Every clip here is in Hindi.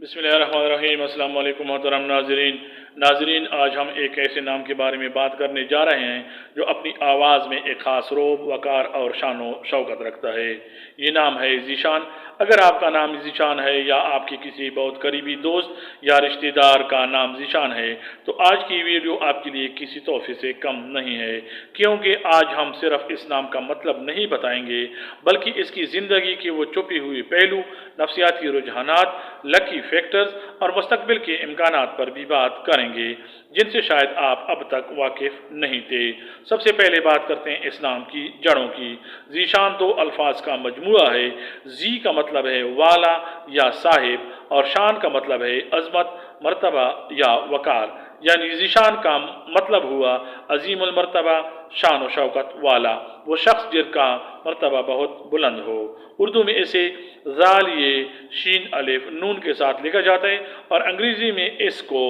बिस्मिल्लाहिर्रहमानिर्रहीम। अस्सलाम वालेकुम मोहतरम नाजरीन, आज हम एक ऐसे नाम के बारे में बात करने जा रहे हैं जो अपनी आवाज़ में एक ख़ास रोब, वक़ार और शान व शौकत रखता है। ये नाम है ज़ीशान। अगर आपका नाम ज़ीशान है या आपके किसी बहुत करीबी दोस्त या रिश्तेदार का नाम ज़ीशान है तो आज की वीडियो आपके लिए किसी तोहफे से कम नहीं है, क्योंकि आज हम सिर्फ इस नाम का मतलब नहीं बताएंगे बल्कि इसकी ज़िंदगी के वो छुपी हुई पहलू, नफ्सियाती रुझानात, लकी फैक्टर्स और मुस्तकबिल के इम्कानात पर भी बात करेंगे जिनसे शायद आप अब तक वाकिफ नहीं थे। सबसे पहले बात करते हैं इस नाम की जड़ों की। ज़ीशान दो अल्फाज का मजमूआ है। जी का मतलब है वाला या साहिब और शान का मतलब है अजमत, मर्तबा या वकार। यानी ज़ीशान का मतलब हुआ अजीमुल मर्तबा, शान व शौकत वाला, वो शख्स जिसका मर्तबा बहुत बुलंद हो। उर्दू में इसे ज़ाल ये शीन अलिफ नून के साथ लिखा जाता है और अंग्रेज़ी में इसको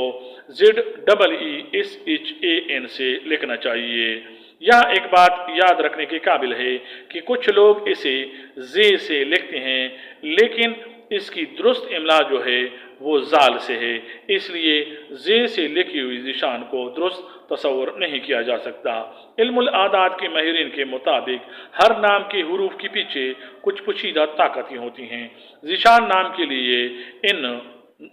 ZEESHAN से लिखना चाहिए। यह एक बात याद रखने के काबिल है कि कुछ लोग इसे जे से लिखते हैं, लेकिन इसकी दुरुस्त इमला जो है वो जाल से है, इसलिए जे से लिखी हुई ज़ीशान को दुरुस्त तस्वुर नहीं किया जा सकता। इल्मुल आदात के माहिरीन के मुताबिक हर नाम के हुरूफ के पीछे कुछ पोशीदा ताकतें होती हैं। ज़ीशान नाम के लिए इन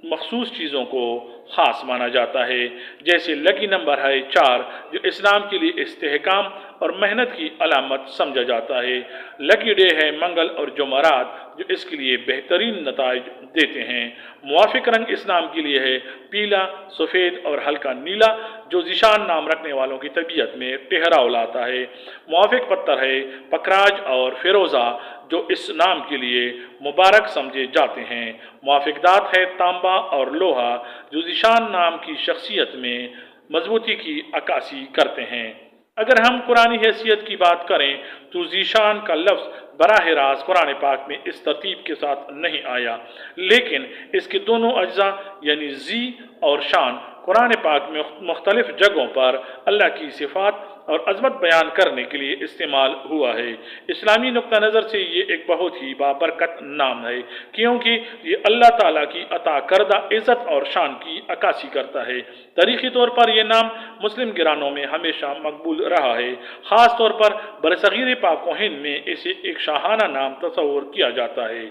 मखसूस चीज़ों को ख़ास माना जाता है, जैसे लकी नंबर है 4 जो इस्लाम के लिए इस्तेहकाम और मेहनत की अलामत समझा जाता है। लकी डे है मंगल और जुमरात जो इसके लिए बेहतरीन नताइज देते हैं। मुवाफिक रंग इस नाम के लिए है पीला, सफ़ेद और हल्का नीला जो ज़ीशान नाम रखने वालों की तबीयत में ठहराव लाता है। मुवाफिक पत्थर है पखराज और फिरोज़ा जो इस नाम के लिए मुबारक समझे जाते हैं। मुवाफिक दात है तांबा और लोहा जो ज़ीशान नाम की शख्सियत में मजबूती की अक्कासी करते हैं। अगर हम कुरानी हैसियत की बात करें तो ज़ीशान का लफ्ज़ बराह रास्त कुरान पाक में इस तरतीब के साथ नहीं आया, लेकिन इसके दोनों अज्जा यानी जी और शान कुरान पाक में मुख्तलिफ जगहों पर अल्लाह की सिफ़ात और अज़मत बयान करने के लिए इस्तेमाल हुआ है। इस्लामी नुक्ता नज़र से ये एक बहुत ही बाबरकत नाम है, क्योंकि ये अल्लाह ताला की अता करदा इज़्ज़त और शान की अक्कासी करता है। तारीख़ी तौर पर यह नाम मुस्लिम गिरानों में हमेशा मकबूल रहा है। ख़ास तौर पर बरसग़ीर पाक व हिंद में इसे एक शाहाना नाम तस्वुर किया जाता है।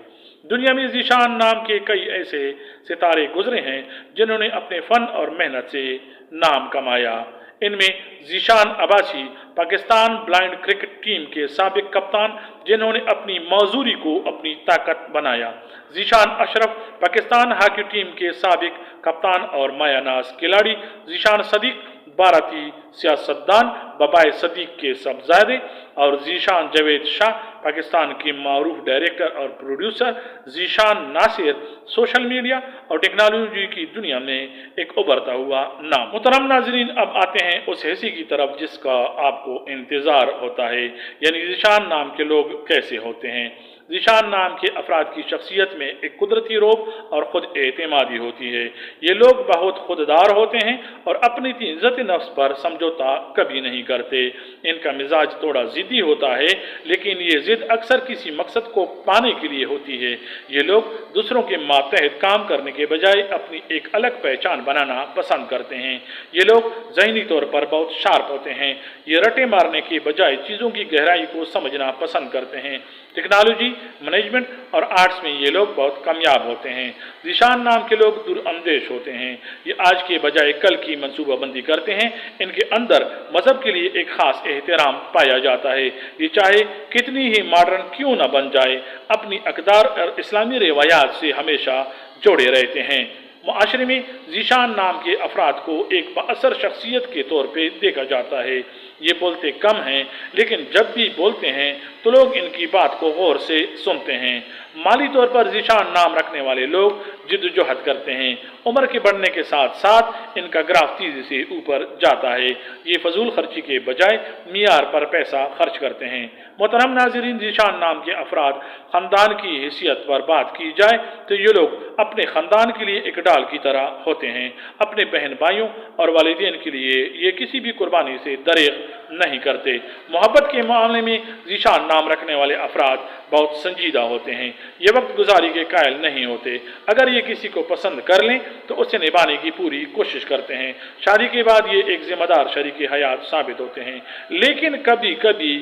दुनिया में ज़ीशान नाम के कई ऐसे सितारे गुजरे हैं जिन्होंने अपने फ़न और मेहनत से नाम कमाया। इनमें Zeeshan Abbasi Pakistan blind cricket team के साबिक कप्तान जिन्होंने अपनी मौजूरी को अपनी ताकत बनाया। ज़ीशान अशरफ पाकिस्तान हॉकी टीम के साबिक कप्तान और मायानाज खिलाड़ी। ज़ीशान सदीक भारतीय सियासतदान बबाए सदीक के सबजादे और ज़ीशान जावेद शाह पाकिस्तान के मारूफ डायरेक्टर और producer. Zeeshan Nasir social media और टेक्नोलॉजी की दुनिया में एक उभरता हुआ नाम। मुहतरम नाजरीन, अब आते हैं उस हैसी की तरफ जिसका आपको इंतज़ार होता है, यानी ज़ीशान नाम के लोग कैसे होते हैं। ज़ीशान नाम के अफराद की शख्सियत में एक कुदरती रोब और ख़ुद एतमादी होती है। ये लोग बहुत खुददार होते हैं और अपनी इज़्ज़त नफ्स पर समझौता कभी नहीं करते। इनका मिजाज थोड़ा ज़िद्दी होता है, लेकिन ये ज़िद अक्सर किसी मकसद को पाने के लिए होती है। ये लोग दूसरों के मातहत काम करने के बजाय अपनी एक अलग पहचान बनाना पसंद करते हैं। ये लोग ज़हनी तौर पर बहुत शार्प होते हैं। ये रटे मारने के बजाय चीज़ों की गहराई को समझना पसंद करते हैं। टेक्नोलॉजी, मैनेजमेंट और आर्ट्स में ये लोग बहुत कामयाब होते हैं। ज़ीशान नाम के लोग दूरअंदेश होते हैं। ये आज के बजाय कल की मनसूबाबंदी करते हैं। इनके अंदर मज़हब के लिए एक ख़ास एहतराम पाया जाता है। ये चाहे कितनी ही मॉडर्न क्यों न बन जाए, अपनी अक़दार और इस्लामी रिवायात से हमेशा जुड़े रहते हैं। माशरे में ज़ीशान नाम के अफराद को एक बाअसर शख्सियत के तौर पर देखा जाता है। ये बोलते कम हैं, लेकिन जब भी बोलते हैं तो लोग इनकी बात को गौर से सुनते हैं। माली तौर पर ज़ीशान नाम रखने वाले लोग जिद्दोजहद करते हैं। उम्र के बढ़ने के साथ साथ इनका ग्राफ तेज़ी से ऊपर जाता है। ये फजूल खर्ची के बजाय मियार पर पैसा खर्च करते हैं। मोहतरम नाज़रीन, ज़ीशान नाम के अफराद ख़ानदान की हैसियत पर बात की जाए तो ये लोग अपने ख़ानदान के लिए एक डाल की तरह होते हैं। अपने बहन भाइयों और वालिदैन के लिए ये किसी भी कुर्बानी से दरेग नहीं करते। मोहब्बत के मामले में ज़ीशान नाम रखने वाले अफराद बहुत संजीदा होते हैं। ये वक्त गुजारी के कायल नहीं होते। अगर ये किसी को पसंद कर लें तो उसे निभाने की पूरी कोशिश करते हैं। शादी के बाद ये एक जिम्मेदार शरीक हयात साबित होते हैं, लेकिन कभी कभी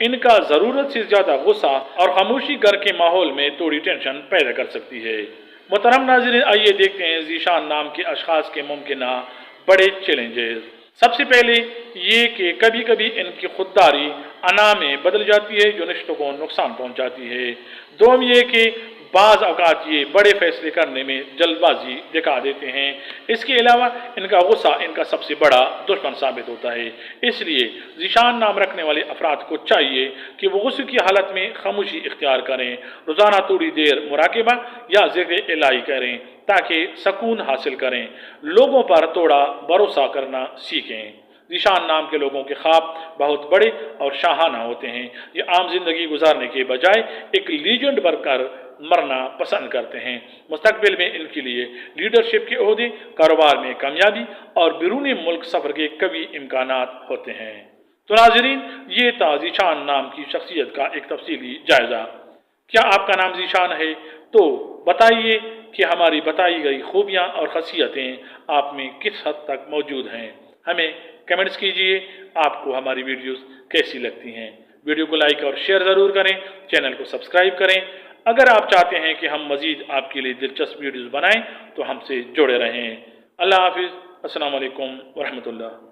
इनका ज़रूरत से ज़्यादा गुस्सा और खामोशी घर के माहौल में थोड़ी टेंशन पैदा कर सकती है। मोहतरम नाज़रीन, आइए देखते हैं ज़ीशान नाम के अशखास के मुमकिन बड़े चैलेंजेस। सबसे पहले ये कि कभी कभी इनकी खुददारी अना में बदल जाती है जो रिश्तों को नुकसान पहुंचाती है। दोम ये कि बाज़ औक़ात ये बड़े फैसले करने में जल्दबाजी दिखा देते हैं। इसके अलावा इनका गुस्सा इनका सबसे बड़ा दुश्मन साबित होता है। इसलिए ज़ीशान नाम रखने वाले अफराद को चाहिए कि वो गुस्से की हालत में खामोशी इख्तियार करें, रोज़ाना थोड़ी देर मुराकिबा या ज़िक्र इलाही करें ताकि सकून हासिल करें, लोगों पर थोड़ा भरोसा करना सीखें। ज़ीशान नाम के लोगों के ख्वाब बहुत बड़े और शाहाना होते हैं। ये आम जिंदगी गुजारने के बजाय एक लीजेंड बनकर मरना पसंद करते हैं। मुस्तकबिल में इनके लिए लीडरशिप के ओहदे, कारोबार में कामयाबी और बैरूनी मुल्क सफ़र के कभी इम्कानात होते हैं। तो नाज़रीन, ये था ज़ीशान नाम की शख्सियत का एक तफसीली जायज़ा। क्या आपका नाम ज़ीशान है? तो बताइए कि हमारी बताई गई खूबियाँ और ख़ासियतें आप में किस हद तक मौजूद हैं। हमें कमेंट्स कीजिए आपको हमारी वीडियोस कैसी लगती हैं। वीडियो को लाइक और शेयर ज़रूर करें, चैनल को सब्सक्राइब करें। अगर आप चाहते हैं कि हम मज़ीद आपके लिए दिलचस्प वीडियोस बनाएं तो हमसे जुड़े रहें। अल्लाह हाफिज़। अस्सलाम वालेकुम व रहमतुल्लाह।